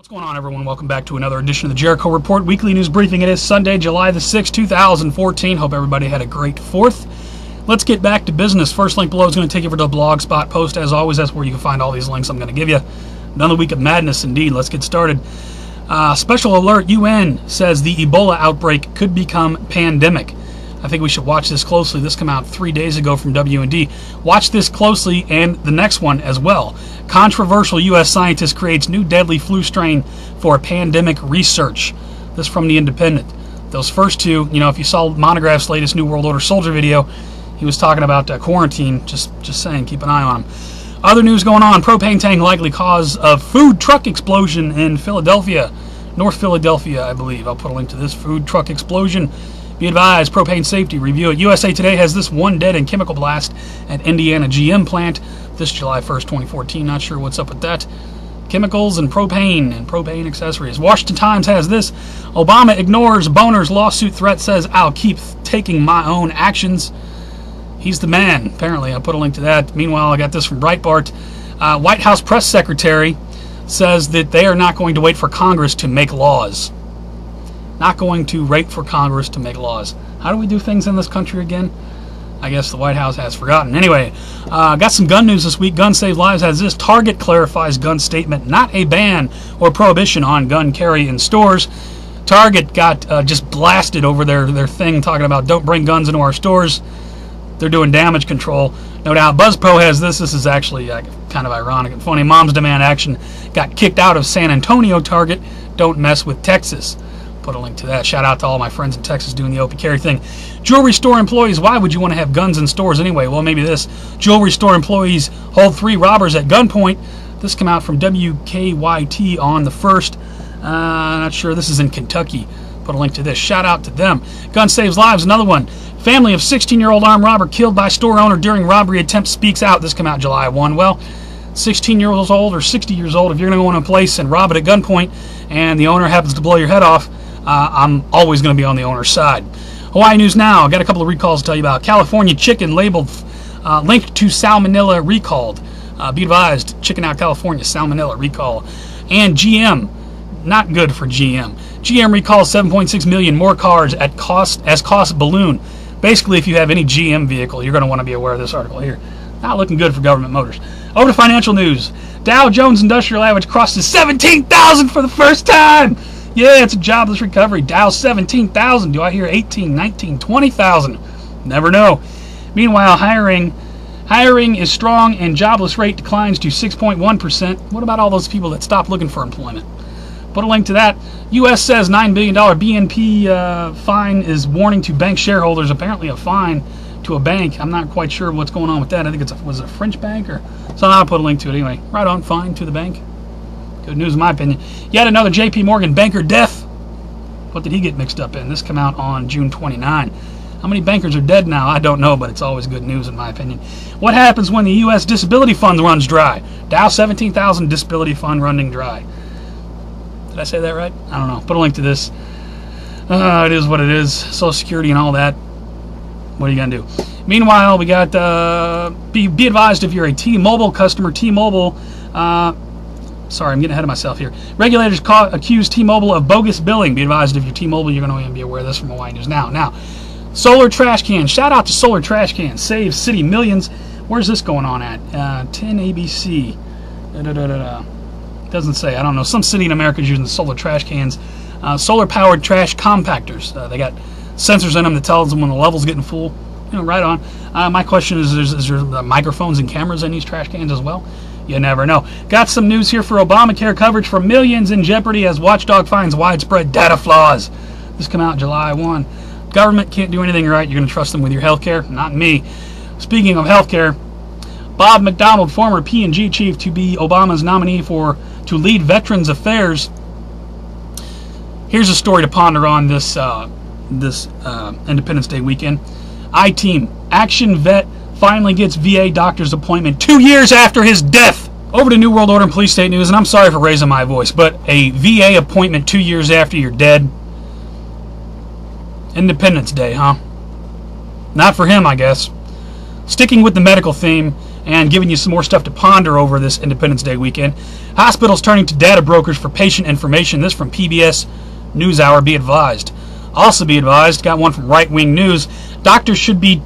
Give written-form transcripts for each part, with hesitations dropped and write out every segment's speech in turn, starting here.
What's going on, everyone? Welcome back to another edition of the Jericho Report Weekly News Briefing. It is Sunday, July the 6th, 2014. Hope everybody had a great 4th. Let's get back to business. First link below is going to take you over to the Blogspot post. As always, that's where you can find all these links I'm going to give you. Another week of madness indeed. Let's get started. Special alert, UN says the Ebola outbreak could become pandemic. I think we should watch this closely. This came out 3 days ago from W&D. Watch this closely and the next one as well. Controversial U.S. scientist creates new deadly flu strain for pandemic research. This from The Independent. Those first two, if you saw Monograph's latest New World Order soldier video, he was talking about quarantine. Just saying, keep an eye on him. Other news going on. Propane tank likely cause of food truck explosion in Philadelphia. North Philadelphia, I believe. I'll put a link to this food truck explosion. Be advised, propane safety review at USA Today has this one dead in chemical blast at Indiana GM plant this July 1st, 2014. Not sure what's up with that. Chemicals and propane accessories. Washington Times has this. Obama ignores Boner's lawsuit threat, says, I'll keep taking my own actions. He's the man, apparently. I'll put a link to that. Meanwhile, I got this from Breitbart. White House press secretary says that they are not going to wait for Congress to make laws. Not going to wait for Congress to make laws. How do we do things in this country again? I guess the White House has forgotten. Anyway, got some gun news this week. Gun Save Lives has this. Target clarifies gun statement, not a ban or prohibition on gun carry in stores. Target got just blasted over their thing talking about don't bring guns into our stores. They're doing damage control. No doubt. BuzzPro has this. This is actually kind of ironic and funny. Moms Demand Action got kicked out of San Antonio Target. Don't mess with Texas. Put a link to that. Shout out to all my friends in Texas doing the open carry thing. Jewelry store employees, why would you want to have guns in stores anyway? Well, maybe this. Jewelry store employees hold 3 robbers at gunpoint. This came out from WKYT on the 1st. Not sure. This is in Kentucky. Put a link to this. Shout out to them. Gun Saves Lives, another one. Family of 16-year-old armed robber killed by store owner during robbery attempt speaks out. This came out July 1. Well, 16 years old or 60 years old, if you're going to go in a place and rob it at gunpoint and the owner happens to blow your head off, I'm always going to be on the owner's side. Hawaii News Now. Got a couple of recalls to tell you about. California chicken labeled linked to salmonella recalled. Be advised, Chicken Out California, salmonella recall. And GM, not good for GM. GM recalls 7.6 million more cars at cost balloon. Basically, if you have any GM vehicle, you're going to want to be aware of this article here. Not looking good for government motors. Over to financial news. Dow Jones Industrial Average crosses 17,000 for the first time. Yeah, it's a jobless recovery. Dow 17,000. Do I hear 18, 19, 20,000? Never know. Meanwhile, hiring is strong and jobless rate declines to 6.1%. What about all those people that stopped looking for employment? Put a link to that. U.S. says $9 billion BNP fine is warning to bank shareholders. Apparently a fine to a bank. I'm not quite sure what's going on with that. I think was it a French bank or something. I'll put a link to it anyway. Right on, fine to the bank. Good news in my opinion. Yet another J.P. Morgan banker death. What did he get mixed up in? This came out on June 29. How many bankers are dead now? I don't know, but it's always good news in my opinion. What happens when the U.S. disability fund runs dry? Dow 17,000 disability fund running dry. Did I say that right? I don't know. Put a link to this. It is what it is. Social Security and all that. What are you going to do? Meanwhile, we got, be advised if you're a T-Mobile customer, T-Mobile, sorry, I'm getting ahead of myself here. Regulators accuse T-Mobile of bogus billing. Be advised if you're T-Mobile, you're going to be aware of this from Hawaii News Now. Now, solar trash cans. Shout out to solar trash cans. Save city millions. Where's this going on at? 10 ABC. Doesn't say. I don't know. Some city in America is using solar trash cans. Solar-powered trash compactors. They got sensors in them that tells them when the level's getting full. Right on. My question is there microphones and cameras in these trash cans as well? You never know. Got some news here for Obamacare coverage for millions in jeopardy as watchdog finds widespread data flaws. This came out July 1. Government can't do anything right. You're going to trust them with your health care? Not me. Speaking of health care, Bob McDonald, former P&G chief, to be Obama's nominee to lead Veterans Affairs. Here's a story to ponder on this Independence Day weekend. I-Team, action vet, finally gets VA doctor's appointment 2 years after his death. Over to New World Order and Police State News, and I'm sorry for raising my voice, but a VA appointment 2 years after you're dead. Independence Day, huh? Not for him, I guess. Sticking with the medical theme, and giving you some more stuff to ponder over this Independence Day weekend. Hospitals turning to data brokers for patient information. This from PBS NewsHour. Be advised. Also be advised, got one from Right Wing News. Doctors should be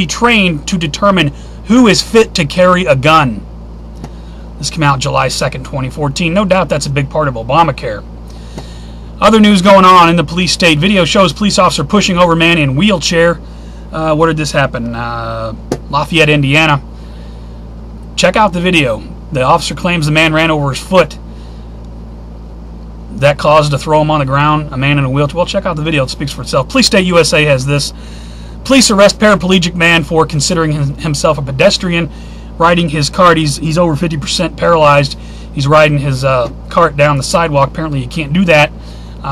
trained to determine who is fit to carry a gun. This came out July 2nd, 2014. No doubt that's a big part of Obamacare. Other news going on in the police state. Video shows police officer pushing over man in wheelchair. Where did this happen? Lafayette, Indiana. Check out the video. The officer claims the man ran over his foot. That caused to throw him on the ground. A man in a wheelchair. Well, check out the video. It speaks for itself. Police State USA has this. Police arrest paraplegic man for considering himself a pedestrian, riding his cart. He's over 50% paralyzed. He's riding his cart down the sidewalk. Apparently, you can't do that.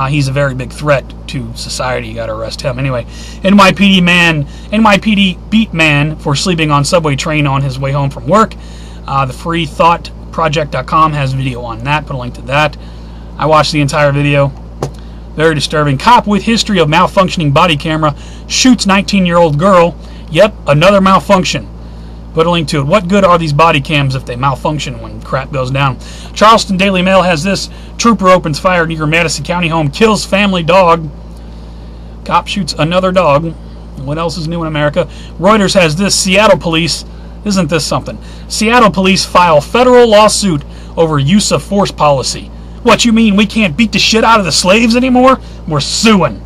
He's a very big threat to society. You got to arrest him. Anyway, NYPD beat man for sleeping on subway train on his way home from work. The freethoughtproject.com has video on that. Put a link to that. I watched the entire video. Very disturbing. Cop with history of malfunctioning body camera shoots 19-year-old girl. Yep, another malfunction. Put a link to it. What good are these body cams if they malfunction when crap goes down? Charleston Daily Mail has this. Trooper opens fire near Madison County home, kills family dog. Cop shoots another dog. What else is new in America? Reuters has this. Seattle police. Isn't this something? Seattle police file federal lawsuit over use of force policy. What, you mean we can't beat the shit out of the slaves anymore? We're suing.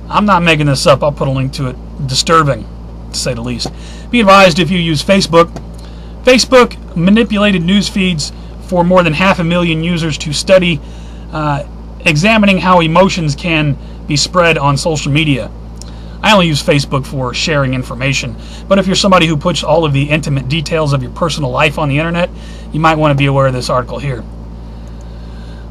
I'm not making this up. I'll put a link to it. Disturbing, to say the least. Be advised if you use Facebook. Facebook manipulated news feeds for more than 500,000 users to study examining how emotions can be spread on social media. I only use Facebook for sharing information, but if you're somebody who puts all of the intimate details of your personal life on the internet, you might want to be aware of this article here.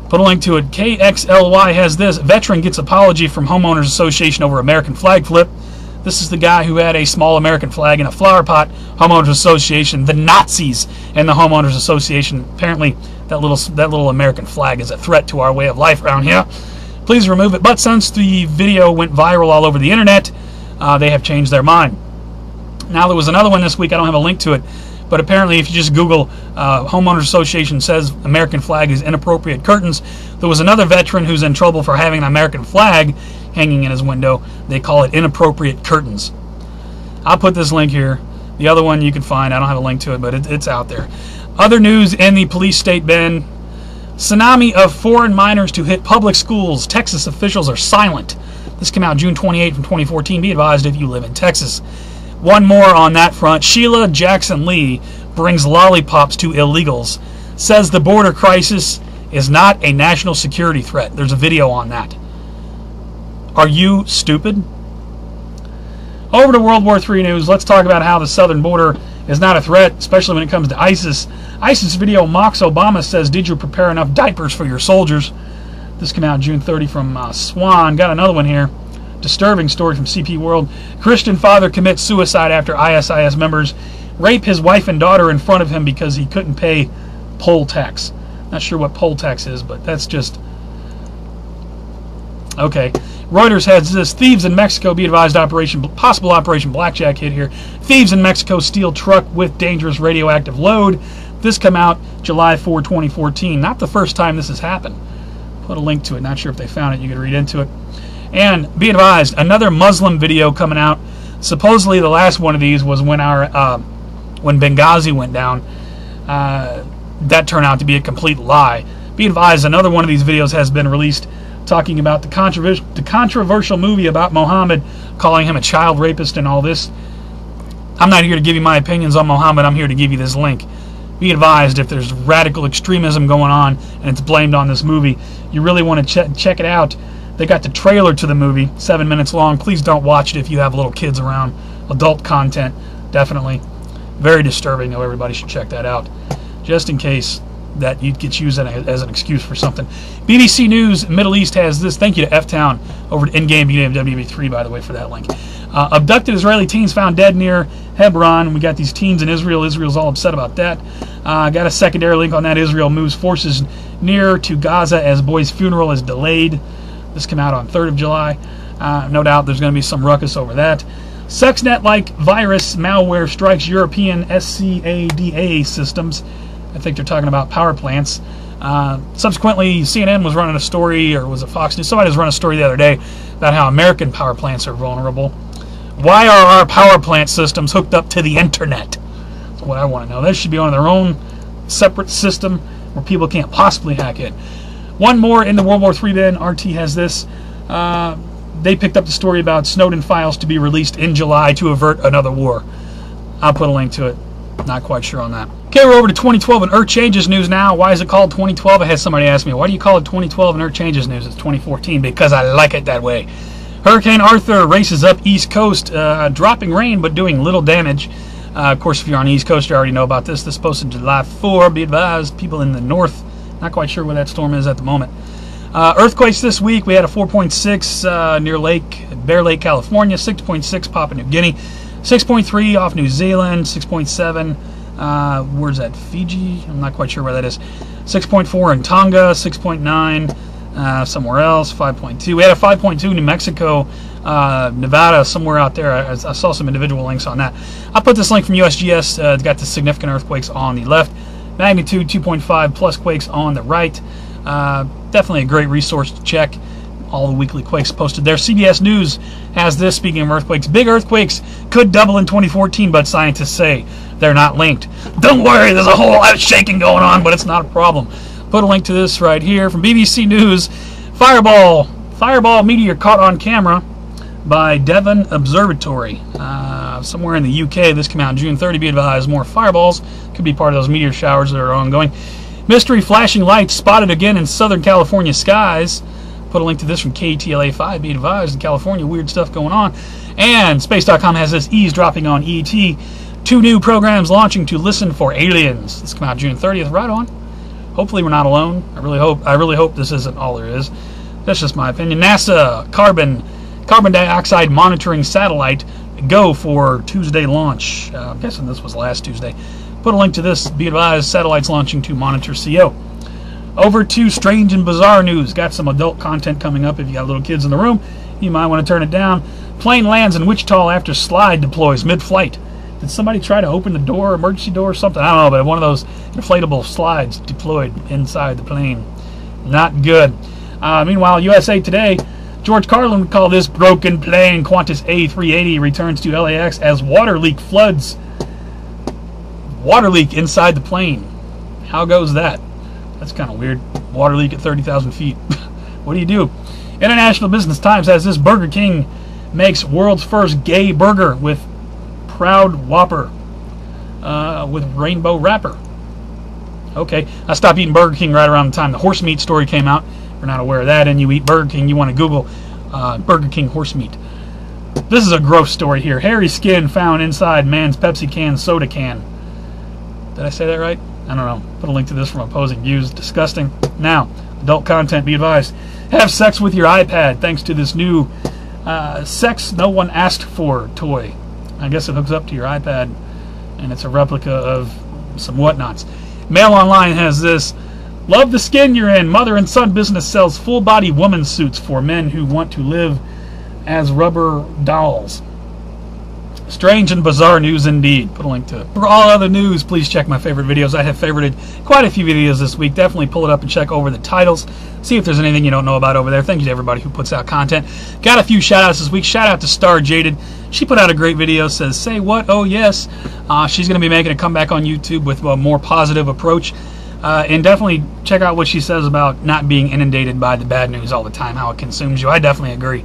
Put a link to it. KXLY has this. Veteran gets apology from Homeowners Association over American flag flip. This is the guy who had a small American flag in a flower pot. Homeowners Association, the Nazis and the Homeowners Association. Apparently, that little American flag is a threat to our way of life around here. Please remove it. But since the video went viral all over the internet, they have changed their mind. Now, there was another one this week. I don't have a link to it. But apparently, if you just Google Homeowners Association says American flag is inappropriate curtains, there was another veteran who's in trouble for having an American flag hanging in his window. They call it inappropriate curtains. I'll put this link here. The other one you can find. I don't have a link to it, but it's out there. Other news in the police state, Ben. Tsunami of foreign minors to hit public schools. Texas officials are silent. This came out June 28 from 2014. Be advised if you live in Texas. One more on that front. Sheila Jackson Lee brings lollipops to illegals. Says the border crisis is not a national security threat. There's a video on that. Are you stupid? Over to World War III news. Let's talk about how the southern border is not a threat, especially when it comes to ISIS. ISIS video mocks Obama, says, did you prepare enough diapers for your soldiers? This came out June 30 from Swan. Got another one here. Disturbing story from CP World. Christian father commits suicide after ISIS members rape his wife and daughter in front of him because he couldn't pay poll tax. Not sure what poll tax is, but that's just... Okay. Reuters has this. Thieves in Mexico, be advised, possible Operation Blackjack hit here. Thieves in Mexico steal truck with dangerous radioactive load. This come out July 4, 2014. Not the first time this has happened. Put a link to it. Not sure if they found it. You can read into it. And be advised, another Muslim video coming out. Supposedly the last one of these was when when Benghazi went down. That turned out to be a complete lie. Be advised, another one of these videos has been released talking about the controversial movie about Muhammad, calling him a child rapist and all this. I'm not here to give you my opinions on Muhammad. I'm here to give you this link. Be advised, if there's radical extremism going on and it's blamed on this movie, you really want to check it out. They got the trailer to the movie, 7 minutes long. Please don't watch it if you have little kids around. Adult content, definitely. Very disturbing, though. Everybody should check that out, just in case that you get used as an excuse for something. BBC News Middle East has this. Thank you to F-Town over to in-game WB3, by the way, for that link. Abducted Israeli teens found dead near Hebron. We got these teens in Israel. Israel's all upset about that. Got a secondary link on that. Israel moves forces near to Gaza as boy's funeral is delayed. This came out on 3rd of July. No doubt there's going to be some ruckus over that. Stuxnet-like virus malware strikes European SCADA systems. I think they're talking about power plants. Subsequently, CNN was running a story, or was it Fox News? Somebody was running a story the other day about how American power plants are vulnerable. Why are our power plant systems hooked up to the internet? That's what I want to know. They should be on their own separate system where people can't possibly hack it. One more in the World War III bin. RT has this. They picked up the story about Snowden files to be released in July to avert another war. I'll put a link to it. Not quite sure on that. Okay, we're over to 2012 and Earth Changes news now. Why is it called 2012? I had somebody ask me, why do you call it 2012 and Earth Changes news? It's 2014 because I like it that way. Hurricane Arthur races up East Coast, dropping rain but doing little damage. Of course, if you're on the East Coast, you already know about this. This posted July 4. Be advised, people in the north, not quite sure where that storm is at the moment. Earthquakes this week. We had a 4.6 near Bear Lake, California, 6.6 Papua New Guinea, 6.3 off New Zealand, 6.7, where's that, Fiji? I'm not quite sure where that is. 6.4 in Tonga, 6.9 somewhere else, 5.2. We had a 5.2 New Mexico, Nevada, somewhere out there. I saw some individual links on that. I'll put this link from USGS. It's got the significant earthquakes on the left. Magnitude 2.5 plus quakes on the right. Definitely a great resource to check. All the weekly quakes posted there. CBS News has this, speaking of earthquakes. Big earthquakes could double in 2014, but scientists say they're not linked. Don't worry, there's a whole lot of shaking going on, but it's not a problem. Put a link to this right here from BBC News. Fireball meteor caught on camera by Devon Observatory. Somewhere in the UK. This came out June 30. Be advised, more fireballs could be part of those meteor showers that are ongoing. Mystery flashing lights spotted again in Southern California skies. Put a link to this from KTLA5. Be advised, in California, weird stuff going on. And Space.com has this, eavesdropping on ET. 2 new programs launching to listen for aliens. This came out June 30th. Right on. Hopefully we're not alone. I really hope this isn't all there is. That's just my opinion. NASA carbon dioxide monitoring satellite go for Tuesday launch. I'm guessing this was last Tuesday. Put a link to this. Be advised, satellites launching to monitor CO. Over to strange and bizarre news. Got some adult content coming up. If you got little kids in the room, you might want to turn it down. Plane lands in Wichita after slide deploys mid-flight. Did somebody try to open the door, emergency door or something? I don't know, but one of those inflatable slides deployed inside the plane. Not good. Meanwhile, USA Today, George Carlin would call this broken plane. Qantas A380 returns to LAX as water leak floods. Water leak inside the plane. How goes that? That's kind of weird. Water leak at 30,000 feet. What do you do? International Business Times has this. Burger King makes world's first gay burger with Proud Whopper with rainbow wrapper. Okay, I stopped eating Burger King right around the time the horse meat story came out. If you're not aware of that and you eat Burger King, you want to Google Burger King horse meat. This is a gross story here. Hairy skin found inside man's Pepsi can soda can. Did I say that right? I don't know. Put a link to this from Opposing Views. Disgusting. Now, adult content, be advised. Have sex with your iPad thanks to this new sex no one asked for toy. I guess it hooks up to your iPad and it's a replica of some whatnots. Mail Online has this. Love the skin you're in. Mother and son business sells full body woman suits for men who want to live as rubber dolls. Strange and bizarre news indeed. Put a link to it. For all other news, please check my favorite videos. I have favorited quite a few videos this week. Definitely pull it up and check over the titles. See if there's anything you don't know about over there. Thank you to everybody who puts out content. Got a few shout-outs this week. Shout out to StarrJaded. She put out a great video. Says, say what? Oh, yes. She's going to be making a comeback on YouTube with a more positive approach. And definitely check out what she says about not being inundated by the bad news all the time, how it consumes you. I definitely agree.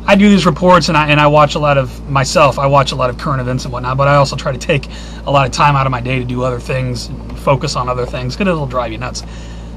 I do these reports and I watch a lot of myself. I watch a lot of current events and whatnot, but I also try to take a lot of time out of my day to do other things, and focus on other things, because it'll drive you nuts.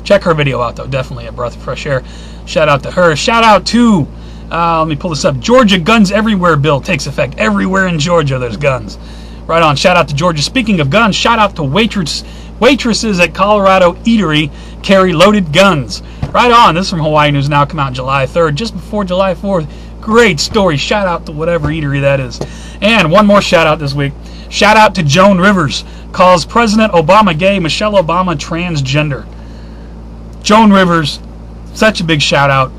Check her video out, though. Definitely a breath of fresh air. Shout out to her. Shout out to, let me pull this up, Georgia Guns Everywhere bill takes effect. Everywhere in Georgia there's guns. Right on. Shout out to Georgia. Speaking of guns, shout out to waitresses at Colorado Eatery carry loaded guns. Right on. This is from Hawaii News Now. Come out July 3rd, just before July 4th. Great story. Shout out to whatever eatery that is. And one more shout out this week. Shout out to Joan Rivers. Calls President Obama gay, Michelle Obama transgender. Joan Rivers, such a big shout out.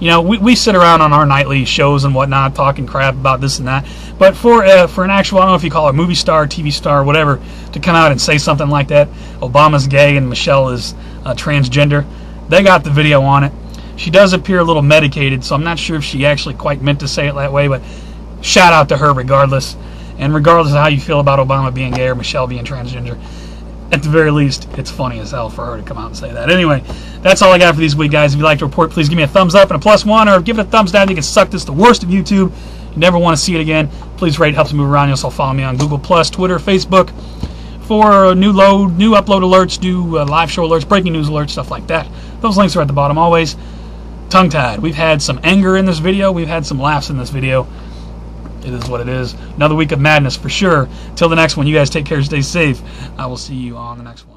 You know, we sit around on our nightly shows and whatnot talking crap about this and that. But for an actual, I don't know if you call it a movie star, TV star, whatever, to come out and say something like that, Obama's gay and Michelle is transgender, they got the video on it. She does appear a little medicated, so I'm not sure if she actually quite meant to say it that way, but shout out to her regardless. And regardless of how you feel about Obama being gay or Michelle being transgender, at the very least, it's funny as hell for her to come out and say that. Anyway, that's all I got for this week, guys. If you'd like to report, please give me a thumbs up and a +1, or give it a thumbs down. You can suck this, the worst of YouTube. You never want to see it again. Please rate, helps me move around. You also follow me on Google+, Twitter, Facebook for new upload alerts, new live show alerts, breaking news alerts, stuff like that. Those links are at the bottom always. Tongue-tied. We've had some anger in this video. We've had some laughs in this video. It is what it is. Another week of madness for sure. Till the next one, you guys take care, stay safe. I will see you on the next one.